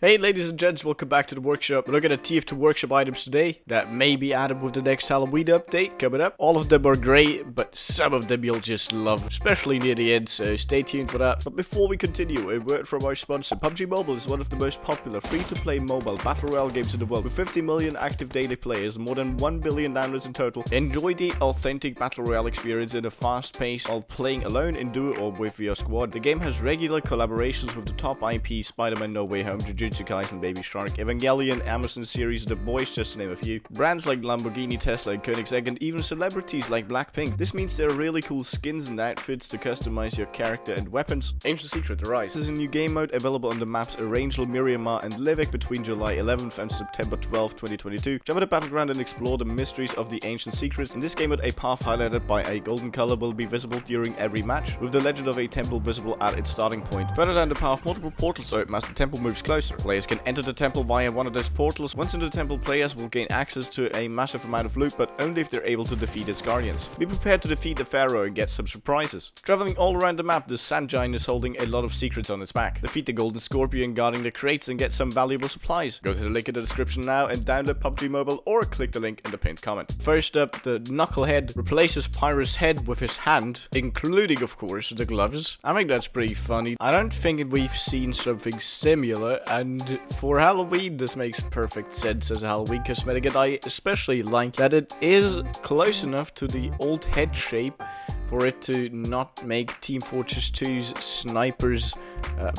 Hey ladies and gents, welcome back to the workshop. We're looking at TF2 workshop items today that may be added with the next Halloween update coming up. All of them are great, but some of them you'll just love, especially near the end, so stay tuned for that. But before we continue, a word from our sponsor. PUBG Mobile is one of the most popular free-to-play mobile battle royale games in the world. With 50 million active daily players, more than 1 billion downloads in total. Enjoy the authentic battle royale experience in a fast pace while playing alone, in duo, or with your squad. The game has regular collaborations with the top IP, Spider-Man No Way Home, Jujutsu Kaisen, Baby Shark, Evangelion, Amazon series, The Boys, just to name a few. Brands like Lamborghini, Tesla, and Koenigsegg, and even celebrities like Blackpink. This means there are really cool skins and outfits to customize your character and weapons. Ancient Secret Arise. This is a new game mode available on the maps Arangel, Miriamar, and Livik between July 11th and September 12th, 2022. Jump at the battleground and explore the mysteries of the ancient secrets. In this game mode, a path highlighted by a golden color will be visible during every match, with the legend of a temple visible at its starting point. Further down the path, multiple portals open as the temple moves closer. Players can enter the temple via one of those portals. Once in the temple, players will gain access to a massive amount of loot, but only if they're able to defeat its guardians. Be prepared to defeat the pharaoh and get some surprises. Traveling all around the map, the sand giant is holding a lot of secrets on its back. Defeat the golden scorpion guarding the crates and get some valuable supplies. Go to the link in the description now and download PUBG Mobile, or click the link in the pinned comment. First up, the Knucklehead replaces Pyro's head with his hand, including of course the gloves. I think that's pretty funny. I don't think we've seen something similar, and for Halloween this makes perfect sense as a Halloween cosmetic, and I especially like that it is close enough to the old head shape for it to not make Team Fortress 2's snipers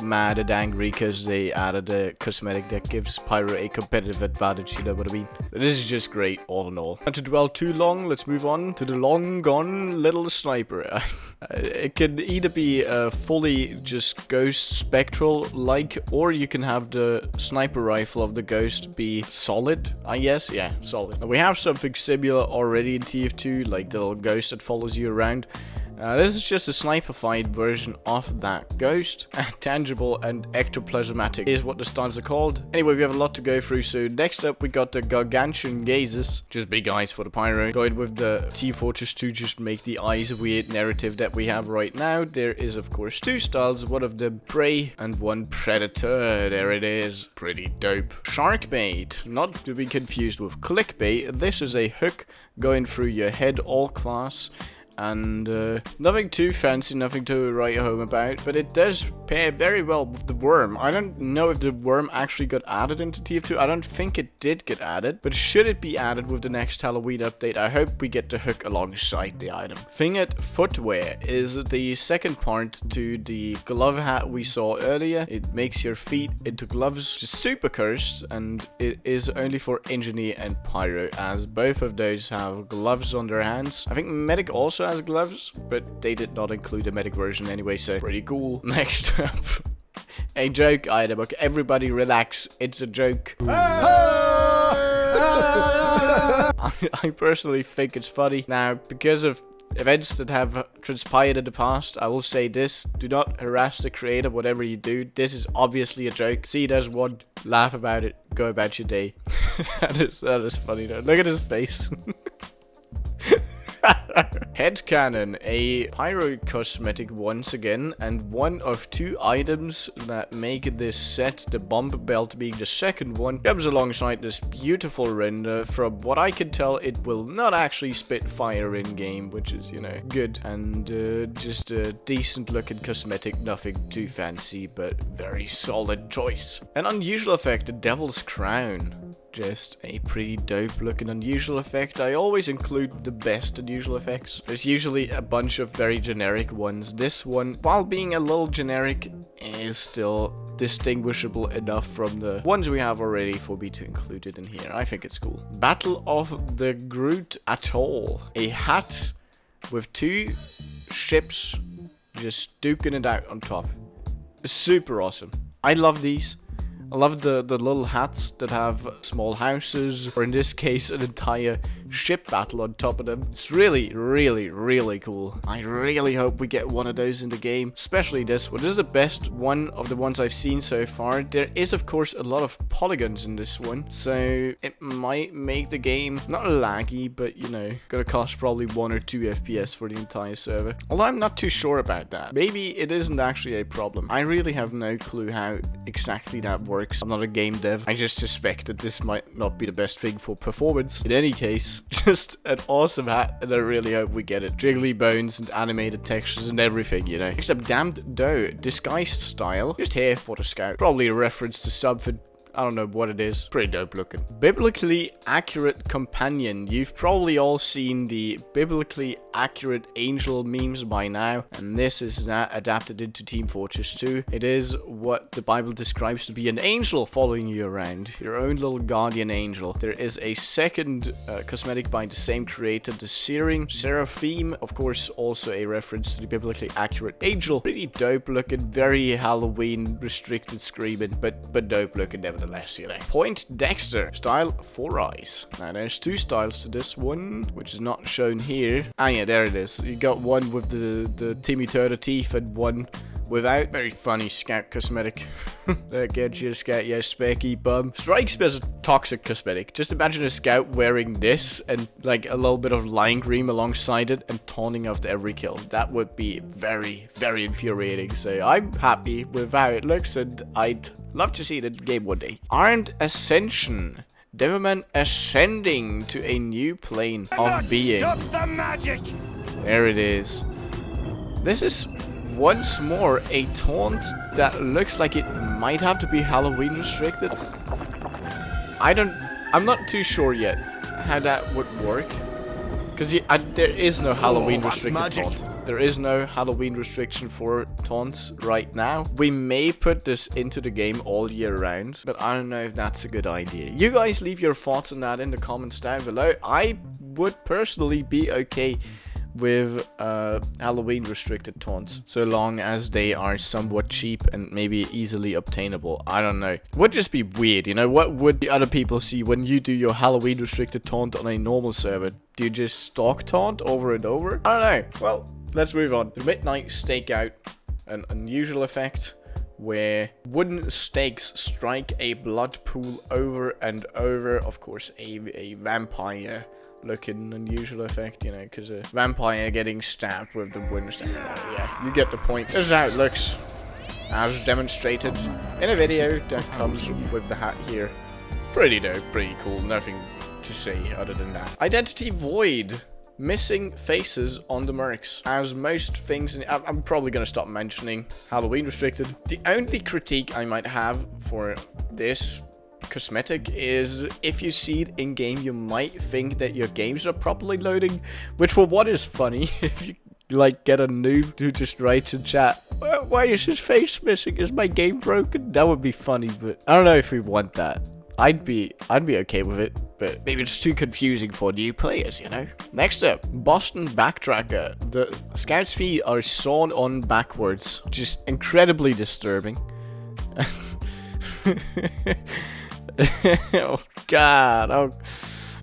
mad and angry because they added a cosmetic that gives Pyro a competitive advantage, you know what I mean? This is just great all in all. Not to dwell too long, let's move on to the long gone little sniper. It can either be fully just ghost spectral like, or you can have the sniper rifle of the ghost be solid, I guess. Yeah, solid. We have something similar already in TF2, like the little ghost that follows you around. This is just a sniper-fied version of that ghost. Tangible and Ectoplasmatic is what the styles are called. Anyway, we have a lot to go through, so next up we got the Gargatuan Gazers, just big eyes for the pyro. Going with the Team Fortress 2, just make the eyes weird narrative that we have right now. There is of course two styles, one of the prey and one predator. There it is, pretty dope. Sharkbait, not to be confused with clickbait. This is a hook going through your head, all class. And nothing too fancy, nothing to write home about, but it does pair very well with the worm. I don't know if the worm actually got added into TF2. I don't think it did get added, but should it be added with the next Halloween update, I hope we get the hook alongside the item. Fingered Footwear is the second part to the glove hat we saw earlier. It makes your feet into gloves, just super cursed, and it is only for Engineer and Pyro, as both of those have gloves on their hands. I think Medic also has gloves, but they did not include a Medic version anyway, so pretty cool. Next up, a joke item. Okay, everybody relax, it's a joke. I personally think it's funny. Now, because of events that have transpired in the past, I will say this: do not harass the creator whatever you do. This is obviously a joke. See it as one, laugh about it, go about your day. that is funny though. Look at his face. Headcannon, a pyro cosmetic once again, and one of two items that make this set, the bomb belt being the second one, comes alongside this beautiful render. From what I can tell, it will not actually spit fire in game, which is, you know, good, and just a decent looking cosmetic, nothing too fancy, but very solid choice. An unusual effect, the Devil's Crown. Just a pretty dope looking unusual effect. I always include the best unusual effects. There's usually a bunch of very generic ones. This one, while being a little generic, is still distinguishable enough from the ones we have already for me to include it in here. I think it's cool. Battle of the DeGroot Atoll. A hat with two ships just duking it out on top. Super awesome. I love these. I love the little hats that have small houses, or in this case an entire ship battle on top of them. It's really, really, really cool. I really hope we get one of those in the game, especially this one. This is the best one of the ones I've seen so far. There is, of course, a lot of polygons in this one, so it might make the game not laggy, but, you know, gonna cost probably 1 or 2 FPS for the entire server. Although I'm not too sure about that. Maybe it isn't actually a problem. I really have no clue how exactly that works. I'm not a game dev. I just suspect that this might not be the best thing for performance. In any case, just an awesome hat, and I really hope we get it. Jiggly bones and animated textures and everything, you know. Except damned dough, disguised style. Just here for the scout. Probably a reference to something. I don't know what it is. Pretty dope looking. Biblically accurate companion. You've probably all seen the biblically accurate angel memes by now, and this is that adapted into Team Fortress 2. It is what the Bible describes to be an angel following you around, your own little guardian angel. There is a second cosmetic by the same creator, the Searing Seraphim, of course, also a reference to the biblically accurate angel. Pretty dope looking, very Halloween restricted screaming, but dope looking nevertheless. You know. Pointdexter style Foureyes. Now there's 2 styles to this one, which is not shown here. Ah yeah, there it is. You got one with the Timmy Turtle teeth and one without. Very funny scout cosmetic. Get your scout, yeah, specky bum. Strikes me as a toxic cosmetic. Just imagine a scout wearing this and like a little bit of lime green alongside it and taunting after every kill. That would be very, very infuriating. So I'm happy with how it looks, and I'd love to see it in the game one day. Armament Ascension. Devilman ascending to a new plane of being. Stop the magic. There it is. This is once more a taunt that looks like it might have to be Halloween restricted. I'm not too sure yet how that would work, because there is no Halloween restricted taunt. There is no Halloween restriction for taunts right now. We may put this into the game all year round, but I don't know if that's a good idea. You guys leave your thoughts on that in the comments down below. I would personally be okay with Halloween restricted taunts, so long as they are somewhat cheap and maybe easily obtainable. I don't know. It would just be weird, you know? What would the other people see when you do your Halloween restricted taunt on a normal server? Do you just stalk taunt over and over? I don't know. Well, let's move on. The Midnight Stakeout, an unusual effect where wooden stakes strike a blood pool over and over. Of course, a vampire looking unusual effect, you know, because a vampire getting stabbed with the wooden stake. Yeah, you get the point. This is how it looks, as demonstrated in a video that comes with the hat here. Pretty dope, pretty cool. Nothing to say other than that. Identity void. Missing faces on the mercs. As most things, I'm probably going to stop mentioning Halloween restricted. The only critique I might have for this cosmetic is if you see it in game, you might think that your games are properly loading, which for one is funny. If you like get a noob who just writes in chat, why is his face missing? Is my game broken? That would be funny, but I don't know if we want that. I'd be okay with it, but maybe it's too confusing for new players, you know? Next up, Boston Backtracker. The scout's feet are sawn on backwards. Just incredibly disturbing. Oh god, oh,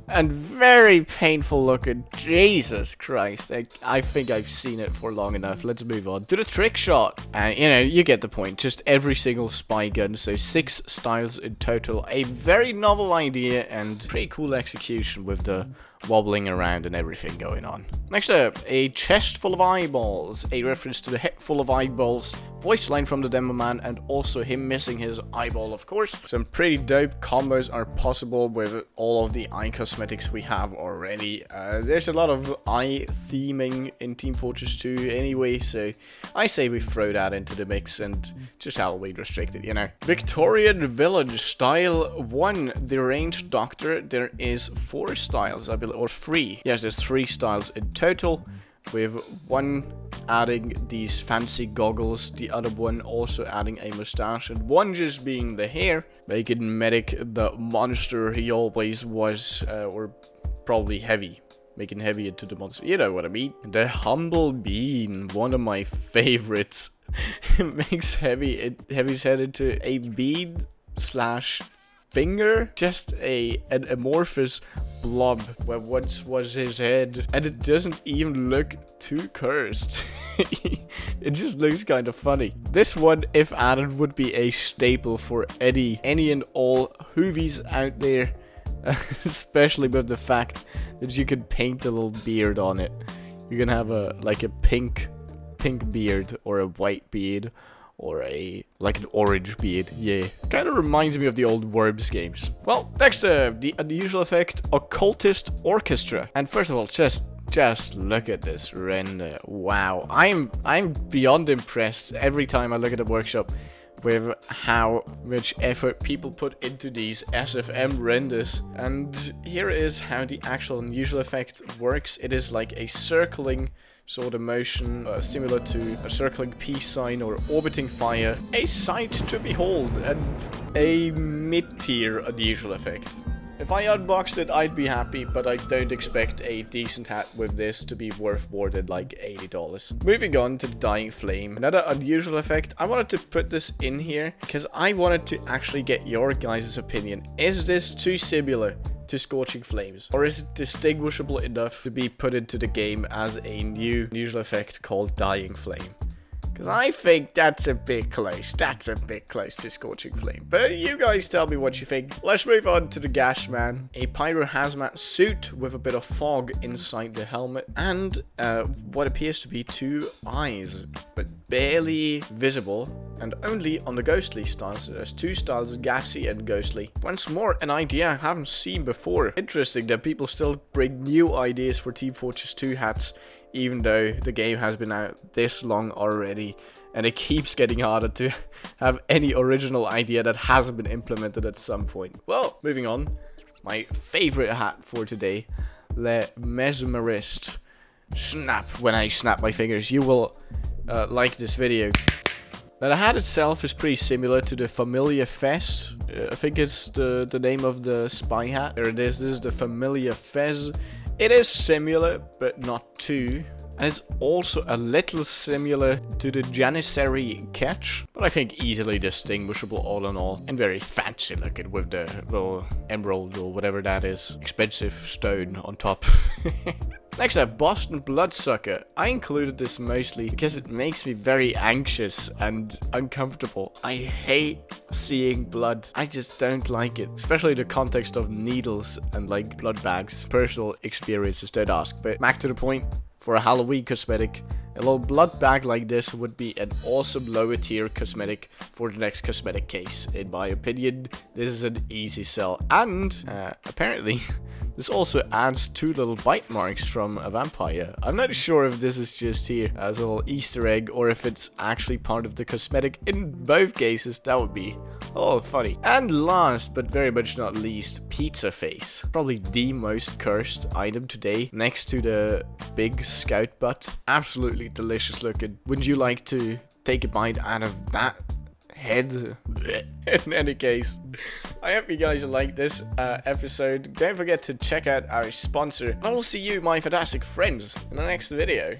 and very painful looking. Jesus Christ, I think I've seen it for long enough. Let's move on to the trick shot. And you know, you get the point. Just every single spy gun, so 6 styles in total. A very novel idea and pretty cool execution with the wobbling around and everything going on. Next up, a chest full of eyeballs, a reference to the head full of eyeballs, voice line from the demo man, and also him missing his eyeball, of course. Some pretty dope combos are possible with all of the eye cosmetics we have already. There's a lot of eye theming in Team Fortress 2 anyway, so I say we throw that into the mix and just Halloween restricted, you know. Victorian Village Style 1, Deranged Doctor. There is 4 styles, I believe, or 3. Yes, there's 3 styles in total, with one adding these fancy goggles, the other one also adding a mustache, and one just being the hair, making Medic the monster he always was, or probably heavy. Making heavy into the monster, you know what I mean. The Humble Bean, one of my favorites. It makes Heavy's head into a bean slash finger, just an amorphous blob where once was his head. And it doesn't even look too cursed. It just looks kind of funny. This one, if added, would be a staple for any and all Hoovies out there. Especially with the fact that you could paint a little beard on it. You can have a pink beard, or a white beard, or like an orange beard. Yeah, kind of reminds me of the old Worms games. Well, next the unusual effect, occultist orchestra. And first of all, just look at this render. Wow, I'm beyond impressed every time I look at the workshop with how much effort people put into these SFM renders. And here is how the actual unusual effect works. It is like a circling sort of motion, similar to a circling peace sign or orbiting fire. A sight to behold, and a mid-tier unusual effect. If I unboxed it, I'd be happy, but I don't expect a decent hat with this to be worth more than like $80. Moving on to the Dying Flame. Another unusual effect. I wanted to put this in here because I wanted to actually get your guys' opinion. Is this too similar to Scorching Flames, or is it distinguishable enough to be put into the game as a new unusual effect called Dying Flame? Because I think that's a bit close. That's a bit close to Scorching Flame. But you guys tell me what you think. Let's move on to the Gas Mann. A pyro hazmat suit with a bit of fog inside the helmet. And what appears to be 2 eyes, but barely visible. And only on the ghostly style. So there's 2 styles, gassy and ghostly. Once more, an idea I haven't seen before. Interesting that people still bring new ideas for Team Fortress 2 hats, even though the game has been out this long already, and it keeps getting harder to have any original idea that hasn't been implemented at some point. Well, moving on, my favorite hat for today, Le Mesmerist. Snap when I snap my fingers. You will like this video. Now, the hat itself is pretty similar to the Familiar Fez. I think it's the name of the spy hat. There it is. This is the Familiar Fez. It is similar, but not too. And it's also a little similar to the Janissary Catch, but I think easily distinguishable all in all. And very fancy looking with the little emerald or whatever that is. Expensive stone on top. Next up, Boston Bloodsucker. I included this mostly because it makes me very anxious and uncomfortable. I hate seeing blood. I just don't like it. Especially in the context of needles and like blood bags. Personal experiences, don't ask. But back to the point, for a Halloween cosmetic, a little blood bag like this would be an awesome lower tier cosmetic for the next cosmetic case. In my opinion, this is an easy sell. And apparently, this also adds 2 little bite marks from a vampire. I'm not sure if this is just here as a little Easter egg or if it's actually part of the cosmetic. In both cases, that would be a little funny. And last, but very much not least, Pizza Face. Probably the most cursed item today, next to the big scout butt. Absolutely delicious looking. Would you like to take a bite out of that head? In any case, I hope you guys like this episode. Don't forget to check out our sponsor, and I will see you, my fantastic friends, in the next video.